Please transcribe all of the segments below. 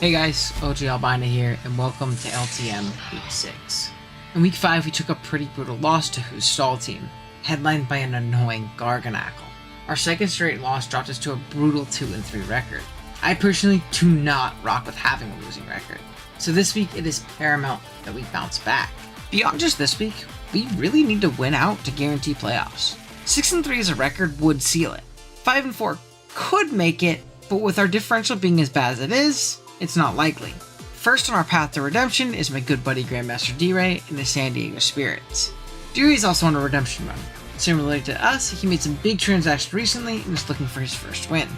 Hey guys, OG Albina here, and welcome to LTM Week 6. In Week 5, we took a pretty brutal loss to Who's Stall team, headlined by an annoying Garganackle. Our second straight loss dropped us to a brutal 2-3 record. I personally do not rock with having a losing record, so this week it is paramount that we bounce back. Beyond just this week, we really need to win out to guarantee playoffs. 6-3 as a record would seal it. 5-4 could make it, but with our differential being as bad as it is, it's not likely. First on our path to redemption is my good buddy Grandmaster D-Ray and the San Diego Spirits. D-Ray is also on a redemption run. Similarly to us, he made some big transactions recently and is looking for his first win.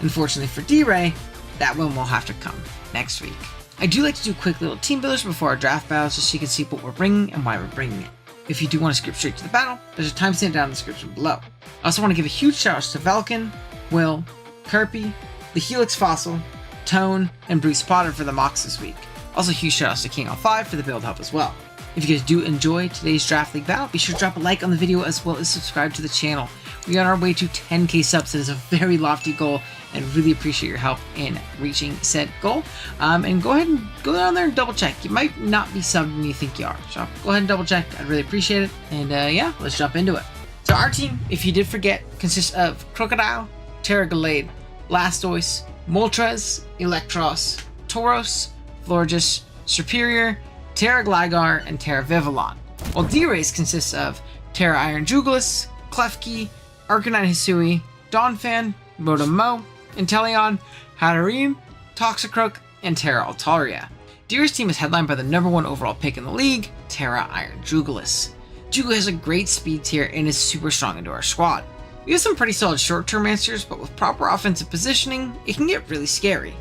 Unfortunately for D-Ray, that win will have to come next week. I do like to do quick little team builders before our draft battles just so you can see what we're bringing and why we're bringing it. If you do want to skip straight to the battle, there's a timestamp down in the description below. I also want to give a huge shout out to Velkin, Will, Kirby, the Helix Fossil, Tone, and Bruce Potter for the mocks this week. Also huge shoutouts to King L5 for the build help as well. If you guys do enjoy today's Draft League battle, be sure to drop a like on the video as well as subscribe to the channel. We are on our way to 10k subs. It is a very lofty goal and really appreciate your help in reaching said goal. And go ahead and go down there and double check. You might not be subbed when you think you are. So go ahead and double check. I'd really appreciate it. And yeah, let's jump into it. So our team, if you did forget, consists of Crocodile, Terragallade, Blastoise, Moltres, Electros, Tauros, Florges, Serperior, Terragligar, and Terravivillon. While D-Race consists of Terra Iron Jugulis, Klefki, Arcanine Hisui, Donphan, Rotom-Mow, Inteleon, Hatterene, Toxicroak, and Terra Altaria. D-Race team is headlined by the #1 overall pick in the league, Terra Iron Jugulis. Jugu has a great speed tier and is super strong into our squad. We have some pretty solid short-term answers, but with proper offensive positioning, it can get really scary.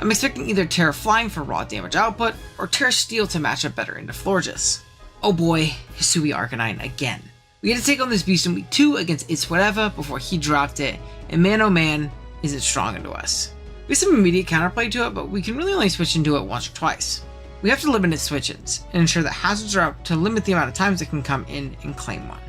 I'm expecting either Terra Flying for raw damage output, or Terra Steel to match up better into Florges. Oh boy, Hisui Arcanine again. We had to take on this beast in week 2 against It's Whatever before he dropped it, and man oh man, is it strong into us. We have some immediate counterplay to it, but we can really only switch into it once or twice. We have to limit its switch-ins, and ensure that hazards are up to limit the amount of times it can come in and claim one.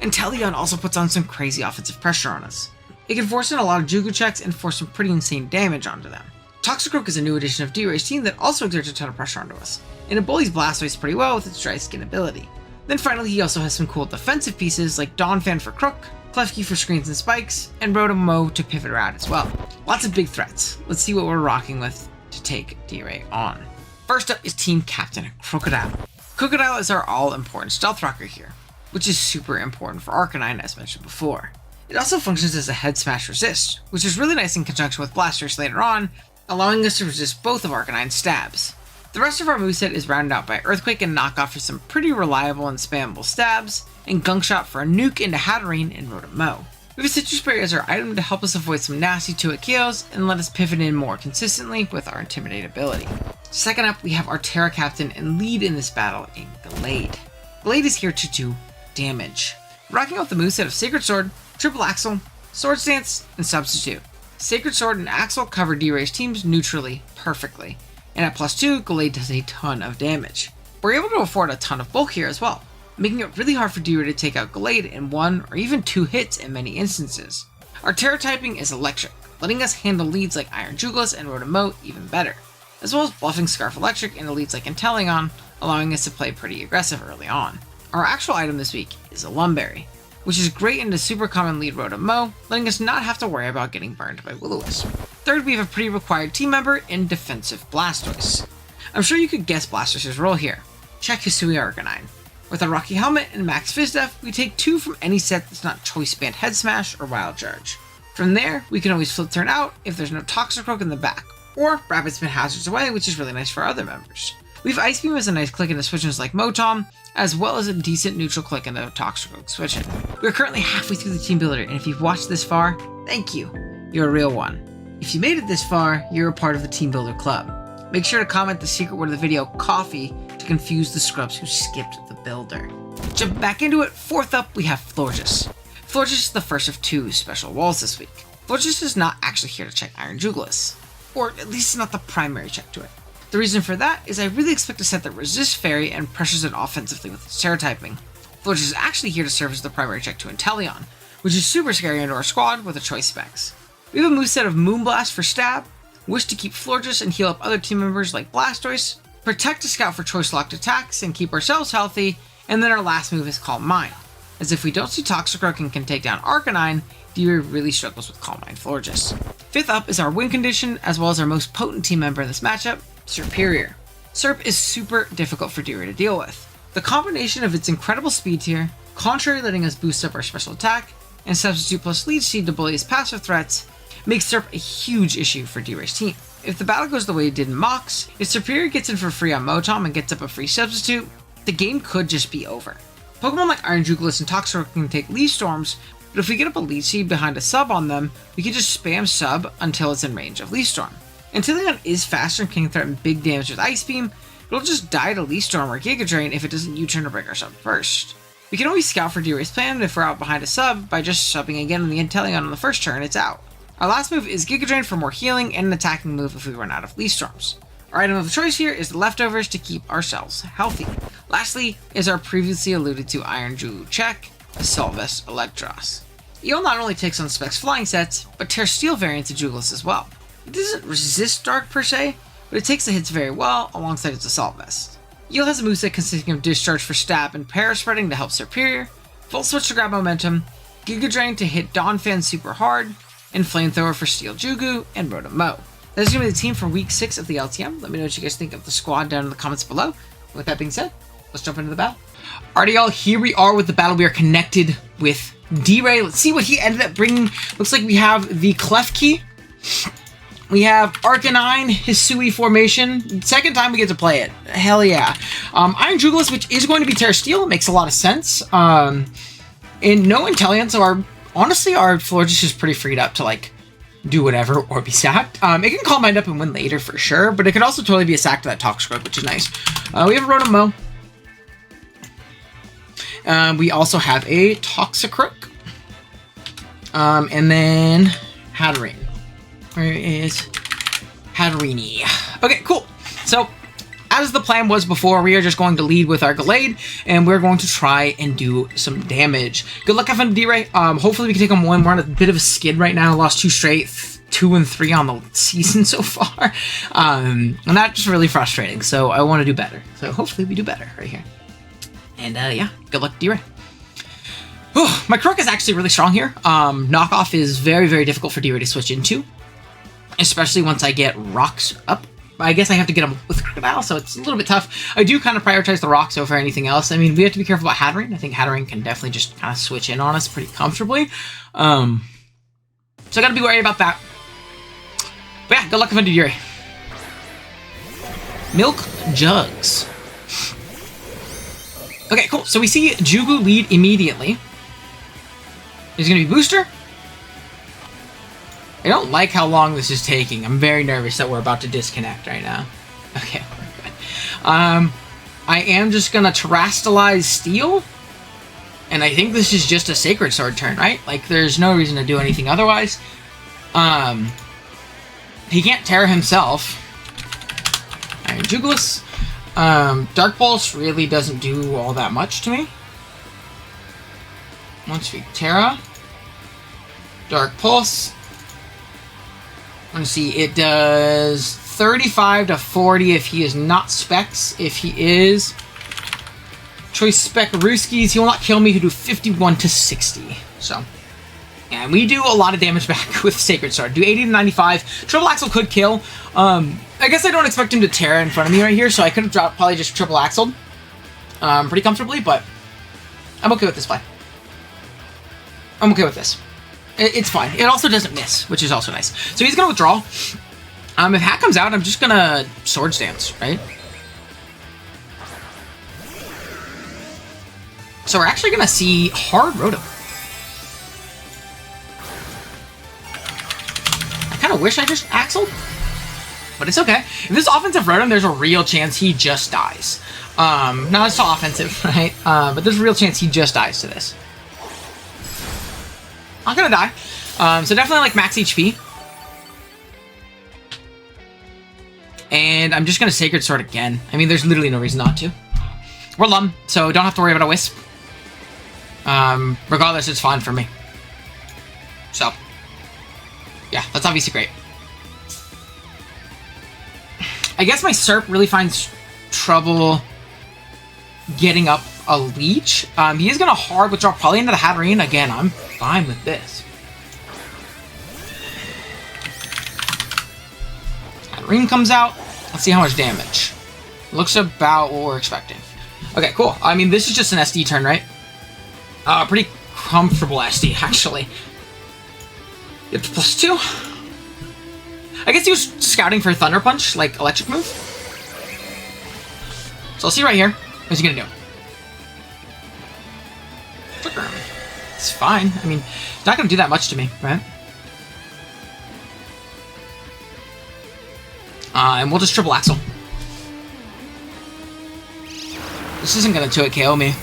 Inteleon also puts on some crazy offensive pressure on us. It can force in a lot of Jugu checks and force some pretty insane damage onto them. Toxicroak is a new addition of D-Ray's team that also exerts a ton of pressure onto us, and it bullies Blastoise pretty well with its dry skin ability. Then finally he also has some cool defensive pieces like Donphan for Crook, Klefki for screens and spikes, and Rotom-Mow to pivot around as well. Lots of big threats. Let's see what we're rocking with to take D-Ray on. First up is Team Captain Crocodile. Crocodile is our all-important stealth rocker here, which is super important for Arcanine as mentioned before. It also functions as a head smash resist, which is really nice in conjunction with Blastoise later on, allowing us to resist both of Arcanine's stabs. The rest of our moveset is rounded out by Earthquake and Knockoff for some pretty reliable and spammable stabs, and Gunk Shot for a nuke into Hatterene and Rotom-Mow. We have a Citrus Berry as our item to help us avoid some nasty 2-hit KOs and let us pivot in more consistently with our Intimidate ability. Second up, we have our Terra Captain and lead in this battle in Gallade. Gallade is here to do damage, rocking out the moveset of Sacred Sword, Triple Axle, Swords Dance, and Substitute. Sacred Sword and Axle cover D-Ray's teams neutrally perfectly, and at +2, Gallade does a ton of damage. We're able to afford a ton of bulk here as well, making it really hard for D-Ray to take out Gallade in 1 or even 2 hits in many instances. Our Terra typing is electric, letting us handle leads like Iron Jugulis and Rotom-Mow even better, as well as buffing Scarf Electric into leads like Inteleon, allowing us to play pretty aggressive early on. Our actual item this week is a Lumberry, which is great into super common lead Rotom-Mow, letting us not have to worry about getting burned by Will-O-Wisp. Third, we have a pretty required team member in defensive Blastoise. I'm sure you could guess Blastoise's role here. Check Hisui Arcanine. With a Rocky Helmet and Max Fizdef, we take 2 from any set that's not Choice Band Head Smash or Wild Charge. From there, we can always flip turn out if there's no Toxicroak in the back, or Rapid Spin hazards away, which is really nice for our other members. We have Ice Beam as a nice click into switch-ins like Motom, as well as a decent neutral click into Toxicroak switch-in. We're currently halfway through the Team Builder, and if you've watched this far, thank you. You're a real one. If you made it this far, you're a part of the Team Builder Club. Make sure to comment the secret word of the video, coffee, to confuse the scrubs who skipped the builder. Jump back into it, fourth up we have Florges. Florges is the first of 2 special walls this week. Florges is not actually here to check Iron Jugulis, or at least not the primary check to it. The reason for that is I really expect a set that resists Fairy and pressures it offensively with its Terra typing. Florges is actually here to serve as the primary check to Inteleon, which is super scary into our squad with the choice specs. We have a moveset of Moonblast for stab, Wish to keep Florges and heal up other team members like Blastoise, protect to scout for choice locked attacks and keep ourselves healthy, and then our last move is Calm Mind. As if we don't see Toxicroak and can take down Arcanine, D-Ray really struggles with Calm Mind Florges. Fifth up is our win condition, as well as our most potent team member in this matchup, Serperior. Serp is super difficult for D-Ray to deal with. The combination of its incredible speed tier, Contrary letting us boost up our special attack, and Substitute plus Leech Seed to bully his passive threats, makes Serp a huge issue for D-Ray's team. If the battle goes the way it did in Mox, if Serperior gets in for free on Motom and gets up a free Substitute, the game could just be over. Pokemon like Iron Jugulis and Toxicroak can take Leaf Storms, but if we get up a Leech Seed behind a sub on them, we can just spam sub until it's in range of Leaf Storm. Inteleon is faster and can threaten big damage with Ice Beam, but it'll just die to Leaf Storm or Giga Drain if it doesn't U-turn to break our sub first. We can always scout for D-Ray's plan if we're out behind a sub by just subbing again on the Inteleon on the first turn, it's out. Our last move is Giga Drain for more healing and an attacking move if we run out of Leaf Storms. Our item of choice here is the leftovers to keep ourselves healthy. Lastly is our previously alluded to Iron Julu check, Assault Electros. EO not only takes on Specs flying sets, but tears steel variants of Jugulis as well. It doesn't resist Dark per se, but it takes the hits very well alongside its Assault Vest. Eel has a moveset consisting of Discharge for stab and Paraspreading to help Serperior, Volt Switch to grab momentum, Giga Drain to hit Donphan super hard, and Flamethrower for Steel Jugu and Rotom Mow. That's going to be the team for Week 6 of the LTM. Let me know what you guys think of the squad down in the comments below. With that being said, let's jump into the battle. Alrighty, y'all, here we are with the battle. We are connected with D-Ray. Let's see what he ended up bringing. Looks like we have the Klefki. We have Arcanine, Hisui formation. Second time we get to play it. Hell yeah. Iron Jugulis, which is going to be Terra Steel. It makes a lot of sense. And no Inteleon, so honestly, our Florges is pretty freed up to, like, do whatever or be sacked. It can Calm Mind up and win later for sure, but it could also totally be a sack to that Toxicroak, which is nice. We have a Rotom Mow. We also have a Toxicroak. And then Hatterene. Where is Hatterini? Okay, cool. So, as the plan was before, we are just going to lead with our Gallade, and we're going to try and do some damage. Good luck having D-Ray. Hopefully we can take him one. We're on a bit of a skid right now. Lost 2 straight, 2 and 3 on the season so far. And that's just really frustrating, so I want to do better. So hopefully we do better right here. And yeah, good luck, D-Ray. My Croak is actually really strong here. Knockoff is very, very difficult for D-Ray to switch into, especially once I get rocks up. I guess I have to get him with Crocodile, so it's a little bit tough. I do kind of prioritize the rocks over anything else. I mean, we have to be careful about Hatterene. I think Hatterene can definitely just kind of switch in on us pretty comfortably. So I gotta be worried about that. But yeah, good luck with D-Ray. Milk Jugs. Okay, cool. So we see Jugu lead immediately. Is it gonna be Booster? I don't like how long this is taking. I'm very nervous that we're about to disconnect right now. Okay, we're good. I am just gonna Terrastalize Steel, and I think this is just a Sacred Sword turn, right? Like, there's no reason to do anything otherwise. He can't Terra himself. Iron Jugulis. Dark Pulse really doesn't do all that much to me. Once we Terra, Dark Pulse. Let's see, it does 35 to 40 if he is not Specs. If he is Choice Spec Ruskies, he will not kill me, who do 51 to 60. So, and we do a lot of damage back with Sacred Sword. Do 80 to 95. Triple Axle could kill. I guess I don't expect him to Terra in front of me right here, so I could have dropped probably just Triple Axled pretty comfortably, but I'm okay with this play. I'm okay with this. It's fine. It also doesn't miss, which is also nice. So he's going to withdraw. If Hat comes out, I'm just going to Swords Dance, right? So we're actually going to see hard Rotom. I kind of wish I just Axled, but it's okay. If this is offensive Rotom, there's a real chance he just dies. Now it's all offensive, right? But there's a real chance he just dies to this. Not gonna die. So definitely like max HP. And I'm just gonna Sacred Sword again. I mean, there's literally no reason not to. We're Lum, so don't have to worry about a Wisp. Regardless, it's fine for me. So, yeah, that's obviously great. I guess my Serp really finds trouble getting up a leech. He is going to hard withdraw probably into the Hatterene. Again, I'm fine with this. Hatterene comes out. Let's see how much damage. Looks about what we're expecting. Okay, cool. I mean, this is just an SD turn, right? Pretty comfortable SD, actually. It's +2. I guess he was scouting for Thunder Punch, like electric move. So I'll see right here. What's he gonna do? It's fine. I mean, it's not gonna do that much to me, right? And we'll just triple Axle. This isn't gonna 2-hit KO me.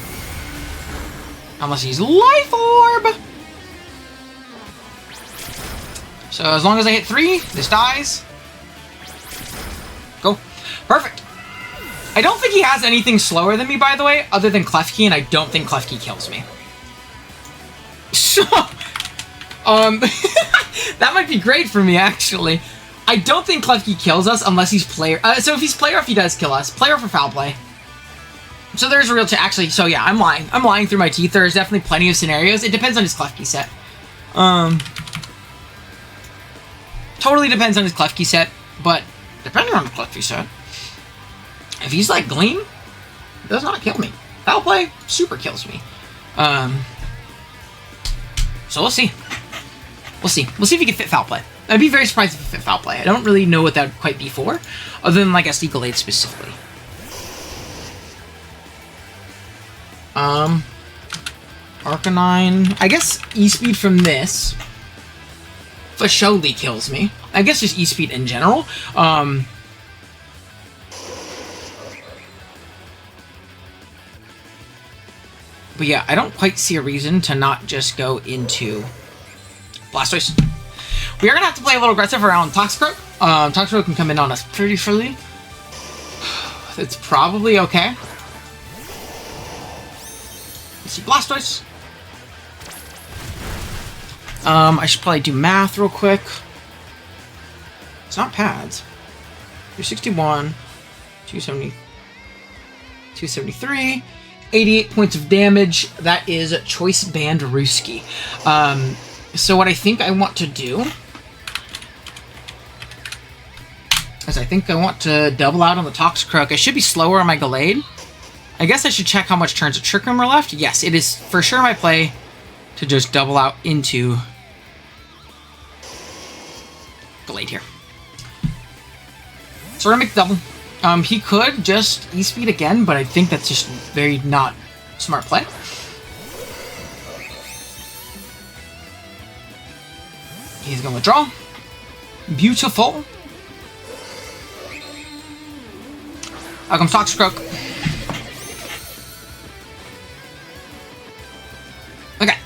Unless he's Life Orb! So as long as I hit 3, this dies. Go. Perfect. I don't think he has anything slower than me, by the way, other than Klefki, and I don't think Klefki kills me. So, that might be great for me, actually. I don't think Klefki kills us unless he's player. So if he's player off, he does kill us. Player for foul play. So there's a real actually. So yeah, I'm lying. I'm lying through my teeth. There's definitely plenty of scenarios. It depends on his Klefki set. Totally depends on his Klefki set, but depending on the Klefki set, if he's like Gleam, it does not kill me. Foul play super kills me. So we'll see. We'll see. We'll see if he can fit foul play. I'd be very surprised if he fit foul play. I don't really know what that would quite be for, other than like SD Gallade specifically. Arcanine. I guess E-Speed from this Fasholy kills me. I guess just E-Speed in general. But yeah, I don't quite see a reason to not just go into Blastoise. We are going to have to play a little aggressive around Toxicroak. Toxicroak can come in on us pretty freely. It's probably okay. Let's see, Blastoise. I should probably do math real quick. It's not pads. 261, 270, 273, 88 points of damage. That is Choice Band Ruski. So what I think I want to do is I think I want to double out on the Toxicroak. I should be slower on my Gallade. I guess I should check how much turns of Trick Room are left. Yes, it is for sure my play to just double out into Gallade here. So we're gonna make the double. He could just E-Speed again, but I think that's just very not smart play. He's gonna withdraw. Beautiful. Out comes Toxicroak. Okay.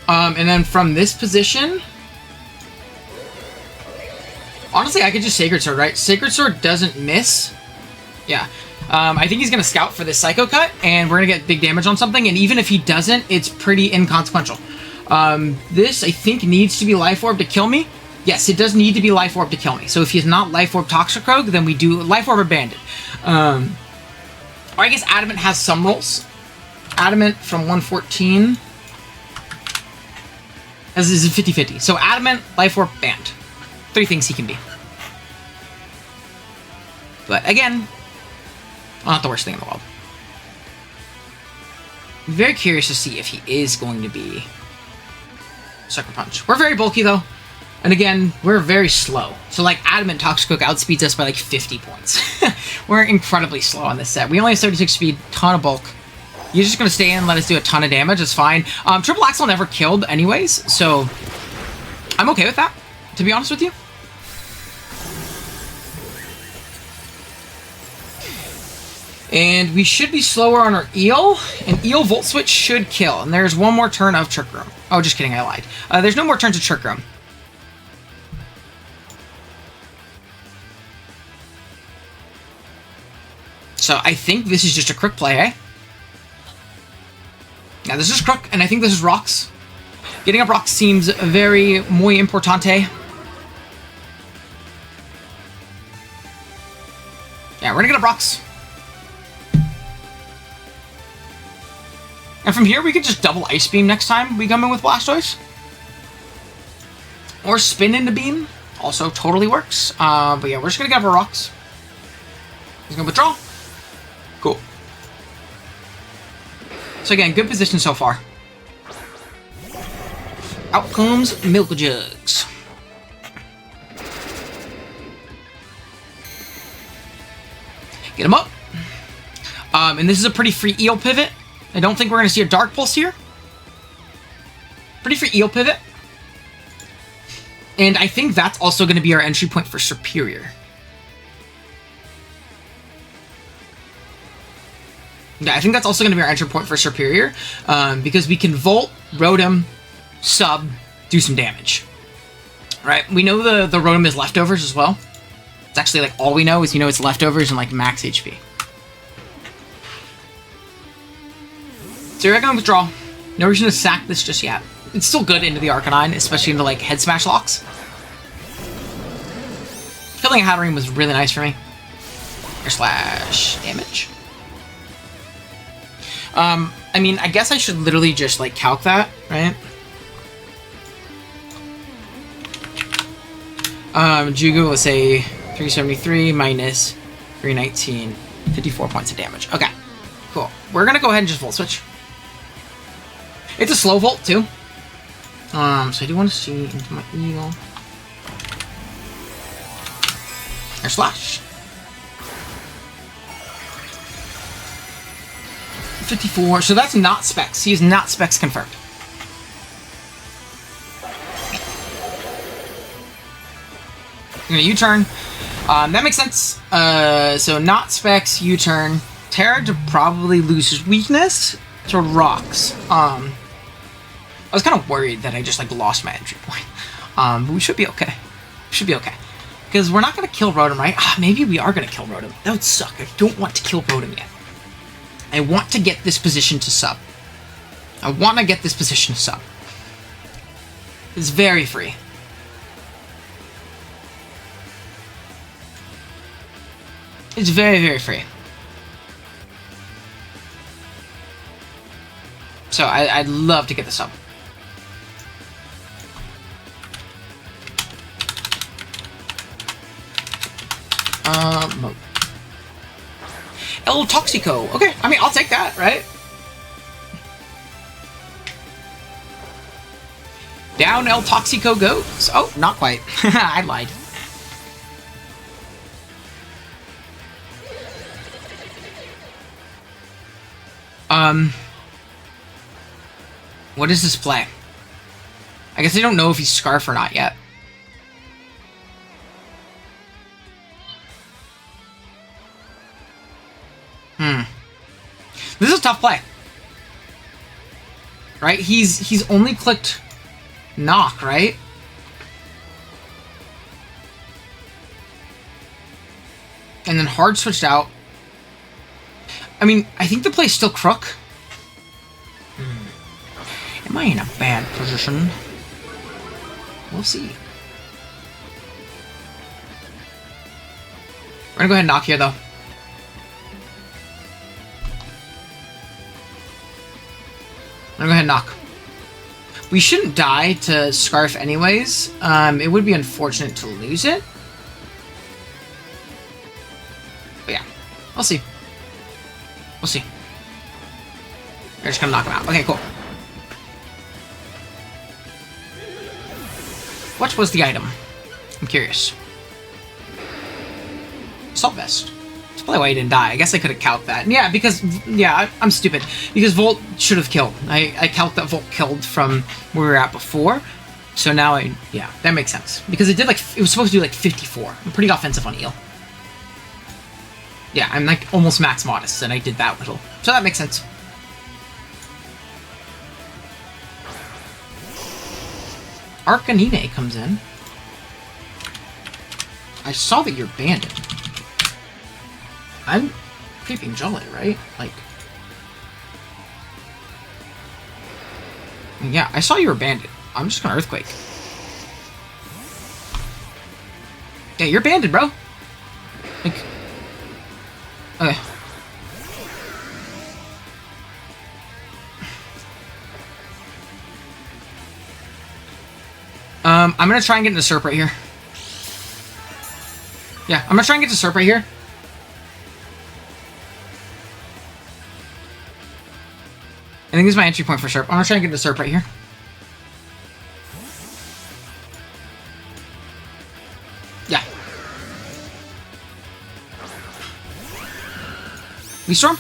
And then from this position, honestly, I could just Sacred Sword, right? Sacred Sword doesn't miss. Yeah. I think he's going to Scout for this Psycho Cut, and we're going to get big damage on something, and even if he doesn't, it's pretty inconsequential. This, I think, needs to be Life Orb to kill me. Yes, it does need to be Life Orb to kill me. So if he's not Life Orb Toxicroak, then we do Life Orb or Bandit. Or I guess Adamant has some rolls. Adamant from 114. As is 50-50. So Adamant, Life Orb, Band. 3 things he can be. But again, not the worst thing in the world. I'm very curious to see if he is going to be Sucker Punch. We're very bulky though. And again, we're very slow. So like Adamant Toxicroak outspeeds us by like 50 points. We're incredibly slow on this set. We only have 36 speed, ton of bulk. You're just going to stay in and let us do a ton of damage. It's fine. Triple Axle never killed anyways, so I'm okay with that, to be honest with you. And we should be slower on our Eel, and Eel Volt Switch should kill. And there's one more turn of Trick Room. Oh, just kidding, I lied. There's no more turns of Trick Room. So I think this is just a Crook play, eh? Yeah, this is Crook, and I think this is Rocks. Getting up Rocks seems very muy importante. Yeah, we're gonna get up rocks. And from here, we could just double Ice Beam next time we come in with Blastoise. Or spin into Beam. Also totally works. But yeah, we're just gonna get up our rocks. He's gonna withdraw. Cool. So again, good position so far. Out comes Milk Jugs. Get him up. And this is a pretty free Eel pivot. I don't think we're going to see a Dark Pulse here. Pretty free Eel pivot. And I think that's also going to be our entry point for Serperior. Yeah, I think that's also going to be our entry point for Serperior. Because we can Volt, Rotom, Sub, do some damage. Right? We know the Rotom is leftovers as well. It's actually like all we know is it's leftovers and like max HP. So we're gonna withdraw. No reason to sack this just yet. It's still good into the Arcanine, especially into like head smash locks. Killing a Hatterene was really nice for me. Air slash damage. I mean, I guess I should literally just like calc that, right? Jugu, let's say 373 minus 319, 54 points of damage. Okay, cool. We're gonna go ahead and just Volt Switch. It's a slow Volt too. So I do want to see into my Eagle. Air Slash. 54. So that's not Specs. He is not Specs confirmed. I'm gonna U-turn. That makes sense. So not Specs, U-turn. Terra to probably lose his weakness to rocks. I was kind of worried that I just like lost my entry point. But we should be okay. We should be okay. Because we're not gonna kill Rotom, right? Maybe we are gonna kill Rotom. That would suck. I don't want to kill Rotom yet. I want to get this position to sub. I want to get this position to sub. It's very free. It's very, very free. So I'd love to get this up. El Toxico. Okay, I mean, I'll take that, right? Down El Toxico goes. Oh, not quite. I lied. What does this play? I guess I don't know if he's Scarf or not yet. This is a tough play. Right? He's only clicked Knock, right? And then hard switched out. I mean, I think the play's still crook. Am I in a bad position? We'll see. We're gonna go ahead and knock here, though. I'm gonna go ahead and knock. We shouldn't die to Scarf anyways. It would be unfortunate to lose it. But yeah, we'll see. We'll see. We're just gonna knock him out. Okay, cool. What was the item? I'm curious. Assault Vest. That's probably why he didn't die. I guess I could have calced that. Yeah, because... Yeah, I'm stupid. Because Volt should have killed. I calced that Volt killed from where we were at before. So now I... Yeah, that makes sense. Because it did like... It was supposed to do like 54. I'm pretty offensive on Eel. Yeah, I'm like almost max modest, and I did that little. So that makes sense. Arcanine comes in. I saw that you're banded. I'm creeping Jolly, right? Like... Yeah, I saw you were banded. I'm just gonna Earthquake. Yeah, you're banded, bro. Like... Okay. I'm gonna try and get into Serp right here. Yeah, I'm gonna try and get to Serp right here. I think this is my entry point for Serp. I'm gonna try and get to Serp right here. Yeah. V-Storm?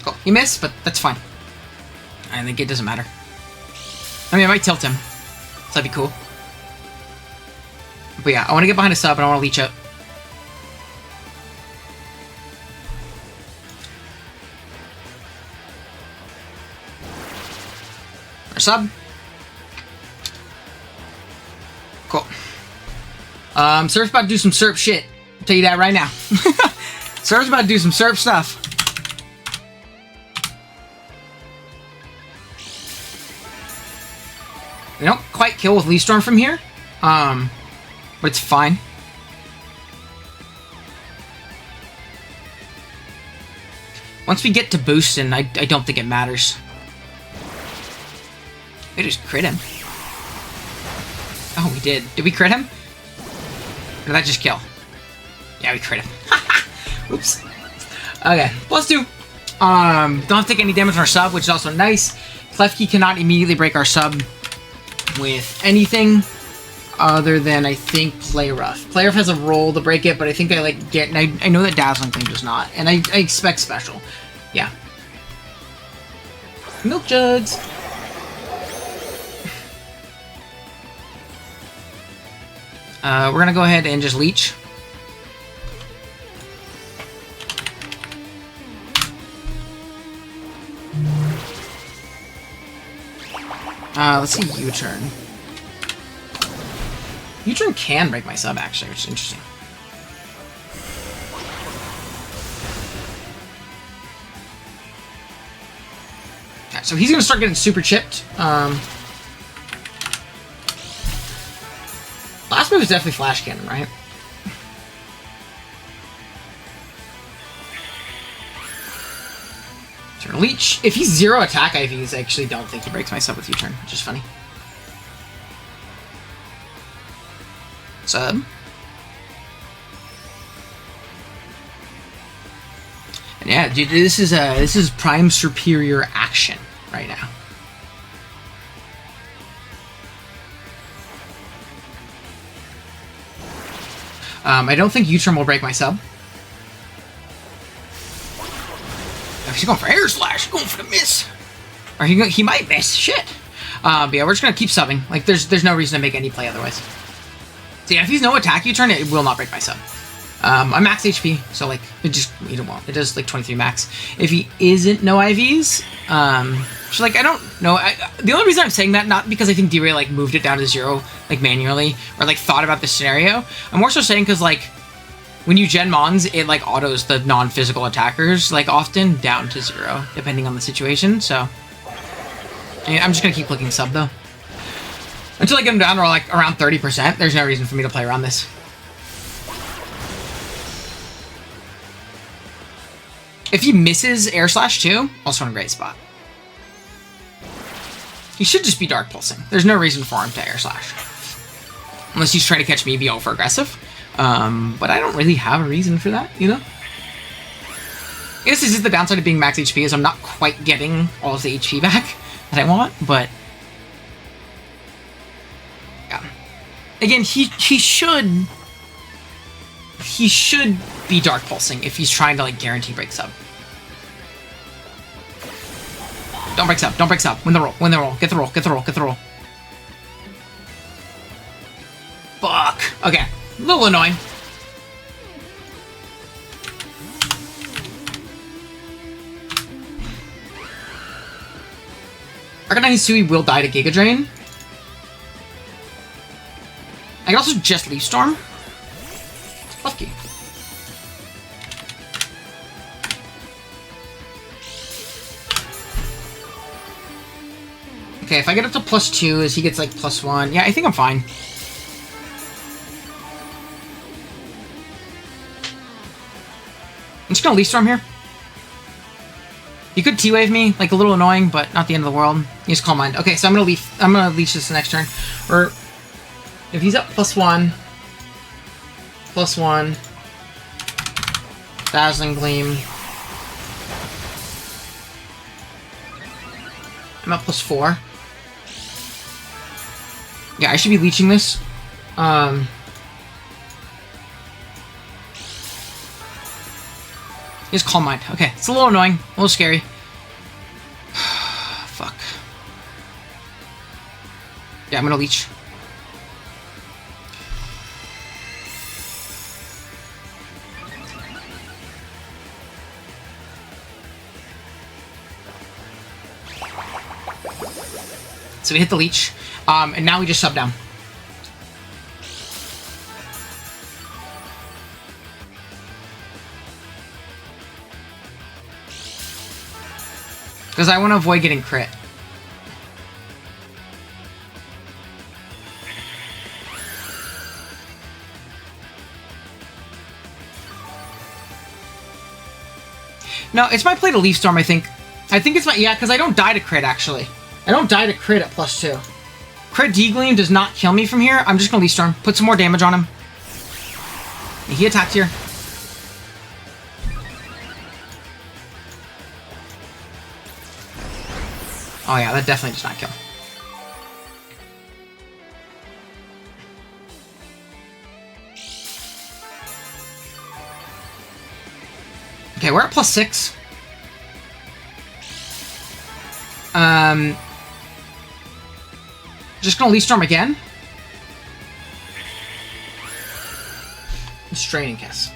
Cool. You missed, but that's fine. I think it doesn't matter. I mean, I might tilt him. So that'd be cool. But yeah, I want to get behind a sub and I want to leech out. Our sub. Cool. Serp's about to do some Serp shit. I'll tell you that right now. Serp's about to do some Serp stuff. They don't quite kill with Leaf Storm from here, but it's fine. Once we get to boosting, I don't think it matters. We just crit him. Oh, we did. Did we crit him? Or did that just kill? Yeah, we crit him. Oops. Okay, +2. Don't have to take any damage on our sub, which is also nice. Klefki cannot immediately break our sub with anything other than, I think, Play Rough. Play Rough has a roll to break it, but I think I like get... I know that Dazzling thing does not, and I expect Special. Yeah. Milk Jugs! We're gonna go ahead and just leech. Let's see U-turn. U-turn can break my sub, actually, which is interesting. Alright, so he's gonna start getting super chipped. Last move is definitely Flash Cannon, right? Turn Leech. If he's 0 attack IVs, I actually don't think he breaks my sub with U-turn, which is funny. Sub. And yeah, dude, this is prime Serperior action right now. I don't think U-turn will break my sub. Oh, he's going for Air Slash. He's going for the miss. Or he might miss. Shit. But yeah, we're just gonna keep subbing. Like, there's no reason to make any play otherwise. So yeah, if he's no attack U-turn, it will not break my sub. I'm max HP, so like it won't. It does like 23 max. If he isn't no IVs, so like I don't know. The only reason I'm saying that, not because I think D-Ray like moved it down to 0 like manually or like thought about this scenario. I'm more so saying because like when you gen Mons, it like autos the non-physical attackers like often down to 0 depending on the situation. So yeah, I'm just gonna keep clicking sub though until I get him down to like around 30%. There's no reason for me to play around this. If he misses Air Slash too, also in a great spot. He should just be Dark Pulsing. There's no reason for him to Air Slash. Unless he's trying to catch me, be over aggressive. But I don't really have a reason for that, you know? I guess this is the downside of being max HP, is I'm not quite getting all of the HP back that I want, but... yeah. Again, he should... he should be Dark Pulsing if he's trying to, like, guarantee break sub. Don't break sub, don't break sub. Win the roll, get the roll, get the roll, get the roll. Fuck. Okay, a little annoying. Arcanine Sui will die to Giga Drain. I can also just Leaf Storm. Lucky. Okay, if I get up to +2, as he gets like +1, yeah, I think I'm fine. just gonna Leaf Storm here. You could T-Wave me, like a little annoying, but not the end of the world. You just Calm Mind. Okay, so I'm gonna leech this next turn. Or if he's up +1, +1, Dazzling Gleam. I'm up +4. Yeah, I should be leeching this. Just Calm Mind. Okay, it's a little annoying, a little scary. Fuck. Yeah, I'm gonna leech. So we hit the leech, and now we just sub down. Because I want to avoid getting crit. No, it's my play to Leaf Storm, I think. I think it's my... Yeah, because I don't die to crit, actually. I don't die to crit at +2. Crit D-Gleam does not kill me from here. I'm just going to Leaf Storm. Put some more damage on him. He attacked here. Oh yeah, that definitely does not kill. Okay, we're at +6. Just gonna Leaf Storm again. Straining Kiss.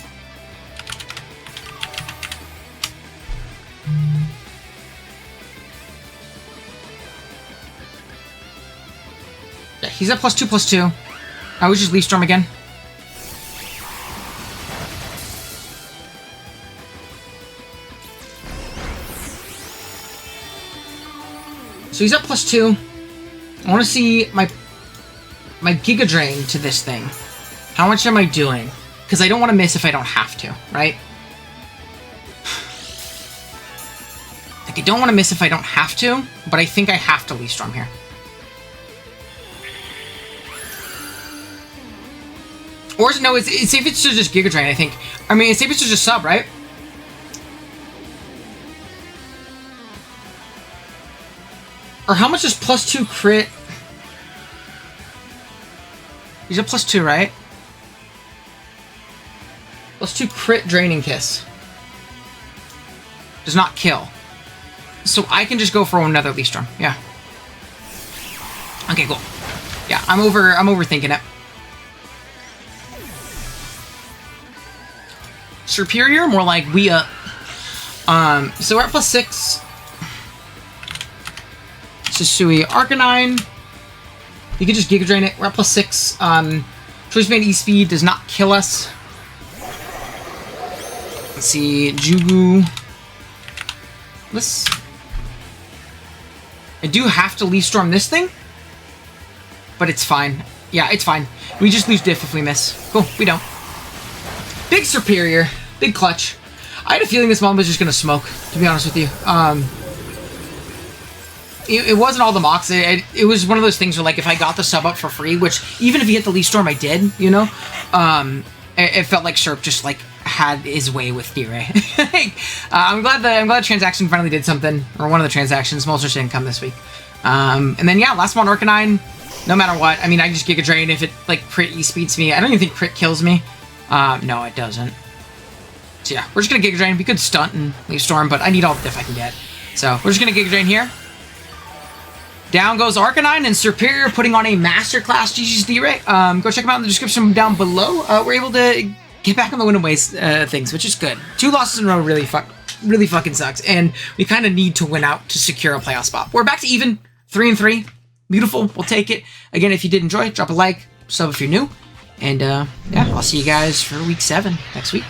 Yeah, he's at +2/+2. I would just Leaf Storm again. So he's at +2. I want to see my Giga Drain to this thing. How much am I doing? Because I don't want to miss if I don't have to, right? Like, I don't want to miss if I don't have to, but I think I have to Leaf Storm here. Or, no, it's safe it's to just Giga Drain, I think. I mean, it's safe it's to just sub, right? Or how much is +2 crit? He's at +2, right? +2 crit Draining Kiss. Does not kill. So I can just go for another Leaf Storm. Yeah. Okay, cool. Yeah, I'm overthinking it. Serperior, more like we up. So we're at +6. Shisui Arcanine. You can just Giga Drain it. We're at +6. Choice Band E-Speed does not kill us. Let's see. Jugu. I do have to Leaf Storm this thing. But it's fine. Yeah, it's fine. We just lose diff if we miss. Cool, we don't. Big Serperior. Big clutch. I had a feeling this mom was just going to smoke, to be honest with you. It wasn't all the mocks. It was one of those things where, like, if I got the sub up for free, which even if he hit the Leaf Storm, I did, you know? It felt like Serp just, like, had his way with D-Ray. I'm glad transaction finally did something, or one of the transactions. Most didn't come this week. And then, yeah, last one, Arcanine. No matter what, I mean, I just Giga Drain if it, like, crit E-speeds me. I don't even think crit kills me. No, it doesn't. So, yeah, we're just gonna Giga Drain. We could stunt and Leaf Storm, but I need all the diff I can get. So, we're just gonna Giga Drain here. Down goes Arcanine and Serperior putting on a masterclass. GG's D-Ray. Go check them out in the description down below. We're able to get back on the win and waste things, which is good. 2 losses in a row really fucking sucks, and we kind of need to win out to secure a playoff spot. We're back to even, 3-3. Beautiful. We'll take it. Again, if you did enjoy, drop a like, sub if you're new, and yeah, I'll see you guys for week 7 next week.